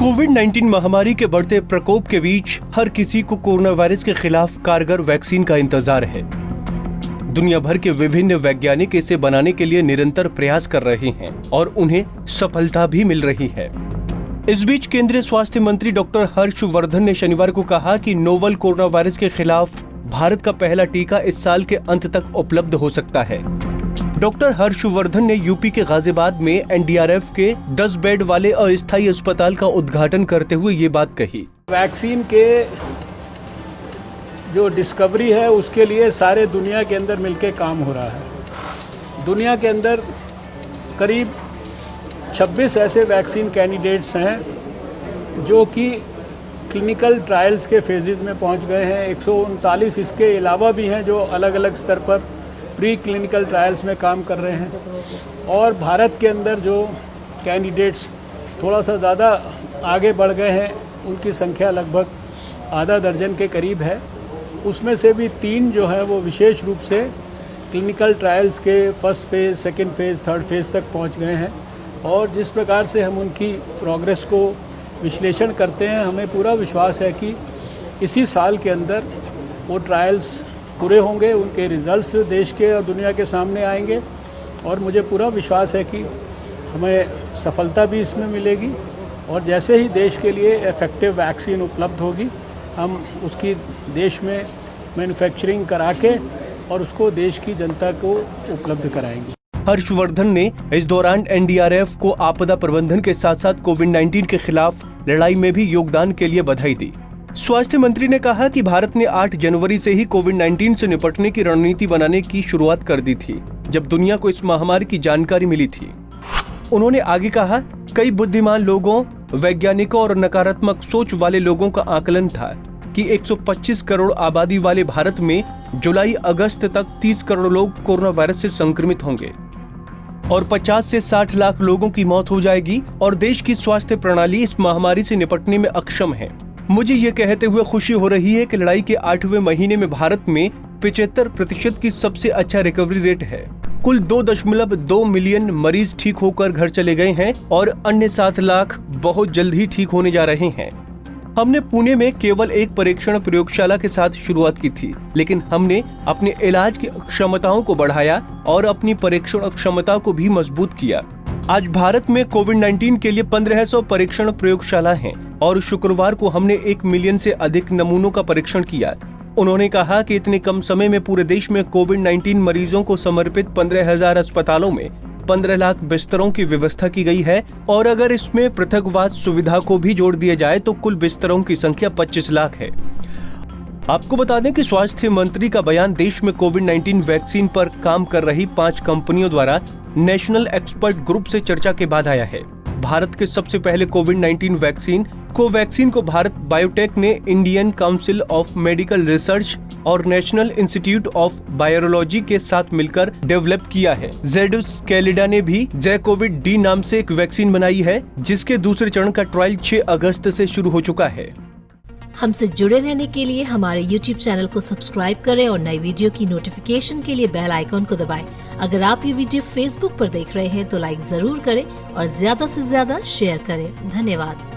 कोविड-19 महामारी के बढ़ते प्रकोप के बीच हर किसी को कोरोना वायरस के खिलाफ कारगर वैक्सीन का इंतजार है। दुनिया भर के विभिन्न वैज्ञानिक इसे बनाने के लिए निरंतर प्रयास कर रहे हैं और उन्हें सफलता भी मिल रही है। इस बीच केंद्रीय स्वास्थ्य मंत्री डॉक्टर हर्षवर्धन ने शनिवार को कहा कि नोवल कोरोना वायरस के खिलाफ भारत का पहला टीका इस साल के अंत तक उपलब्ध हो सकता है। डॉक्टर हर्षवर्धन ने यूपी के गाजियाबाद में एनडीआरएफ के 10 बेड वाले अस्थायी अस्पताल का उद्घाटन करते हुए ये बात कही। वैक्सीन के जो डिस्कवरी है उसके लिए सारे दुनिया के अंदर मिलके काम हो रहा है। दुनिया के अंदर करीब 26 ऐसे वैक्सीन कैंडिडेट्स हैं जो कि क्लिनिकल ट्रायल्स के फेजेस में पहुंच गए हैं। 139 इसके अलावा भी हैं जो अलग अलग स्तर पर प्री क्लिनिकल ट्रायल्स में काम कर रहे हैं। और भारत के अंदर जो कैंडिडेट्स थोड़ा सा ज़्यादा आगे बढ़ गए हैं उनकी संख्या लगभग आधा दर्जन के करीब है। उसमें से भी 3 जो है वो विशेष रूप से क्लिनिकल ट्रायल्स के first phase, second phase, third phase तक पहुंच गए हैं। और जिस प्रकार से हम उनकी प्रोग्रेस को विश्लेषण करते हैं, हमें पूरा विश्वास है कि इसी साल के अंदर वो ट्रायल्स पूरे होंगे, उनके रिजल्ट्स देश के और दुनिया के सामने आएंगे। और मुझे पूरा विश्वास है कि हमें सफलता भी इसमें मिलेगी। और जैसे ही देश के लिए इफ़ेक्टिव वैक्सीन उपलब्ध होगी, हम उसकी देश में मैन्युफैक्चरिंग करा के और उसको देश की जनता को उपलब्ध कराएंगे। हर्षवर्धन ने इस दौरान एनडीआरएफ को आपदा प्रबंधन के साथ साथ कोविड-19 के खिलाफ लड़ाई में भी योगदान के लिए बधाई दी। स्वास्थ्य मंत्री ने कहा कि भारत ने 8 जनवरी से ही कोविड-19 से निपटने की रणनीति बनाने की शुरुआत कर दी थी, जब दुनिया को इस महामारी की जानकारी मिली थी। उन्होंने आगे कहा, कई बुद्धिमान लोगों, वैज्ञानिकों और नकारात्मक सोच वाले लोगों का आकलन था कि 125 करोड़ आबादी वाले भारत में जुलाई-अगस्त तक 30 करोड़ लोग कोरोना वायरस से संक्रमित होंगे और 50 से 60 लाख लोगों की मौत हो जाएगी और देश की स्वास्थ्य प्रणाली इस महामारी से निपटने में अक्षम है। मुझे ये कहते हुए खुशी हो रही है कि लड़ाई के 8वें महीने में भारत में 75% की सबसे अच्छा रिकवरी रेट है। कुल 2.2 मिलियन मरीज ठीक होकर घर चले गए हैं और अन्य 7 लाख बहुत जल्द ही ठीक होने जा रहे हैं। हमने पुणे में केवल एक परीक्षण प्रयोगशाला के साथ शुरुआत की थी, लेकिन हमने अपने इलाज की क्षमताओं को बढ़ाया और अपनी परीक्षण क्षमता को भी मजबूत किया। आज भारत में कोविड-19 के लिए 1500 परीक्षण प्रयोगशाला हैं और शुक्रवार को हमने 1 मिलियन से अधिक नमूनों का परीक्षण किया। उन्होंने कहा कि इतने कम समय में पूरे देश में कोविड-19 मरीजों को समर्पित 15,000 अस्पतालों में 15 लाख बिस्तरों की व्यवस्था की गई है और अगर इसमें पृथकवास सुविधा को भी जोड़ दिया जाए तो कुल बिस्तरों की संख्या 25 लाख है। आपको बता दें कि स्वास्थ्य मंत्री का बयान देश में कोविड-19 वैक्सीन पर काम कर रही 5 कंपनियों द्वारा नेशनल एक्सपर्ट ग्रुप से चर्चा के बाद आया है। भारत के सबसे पहले कोविड-19 वैक्सीन कोवैक्सीन को भारत बायोटेक ने Indian council of medical research और नेशनल इंस्टीट्यूट ऑफ वायरोलॉजी के साथ मिलकर डेवलप किया है। जेडस कैलिडा ने भी जैकोविड डी नाम से एक वैक्सीन बनाई है, जिसके दूसरे चरण का ट्रायल 6 अगस्त से शुरू हो चुका है। हमसे जुड़े रहने के लिए हमारे YouTube चैनल को सब्सक्राइब करें और नई वीडियो की नोटिफिकेशन के लिए बेल आइकॉन को दबाएं। अगर आप ये वीडियो Facebook पर देख रहे हैं तो लाइक जरूर करें और ज्यादा से ज्यादा शेयर करें। धन्यवाद।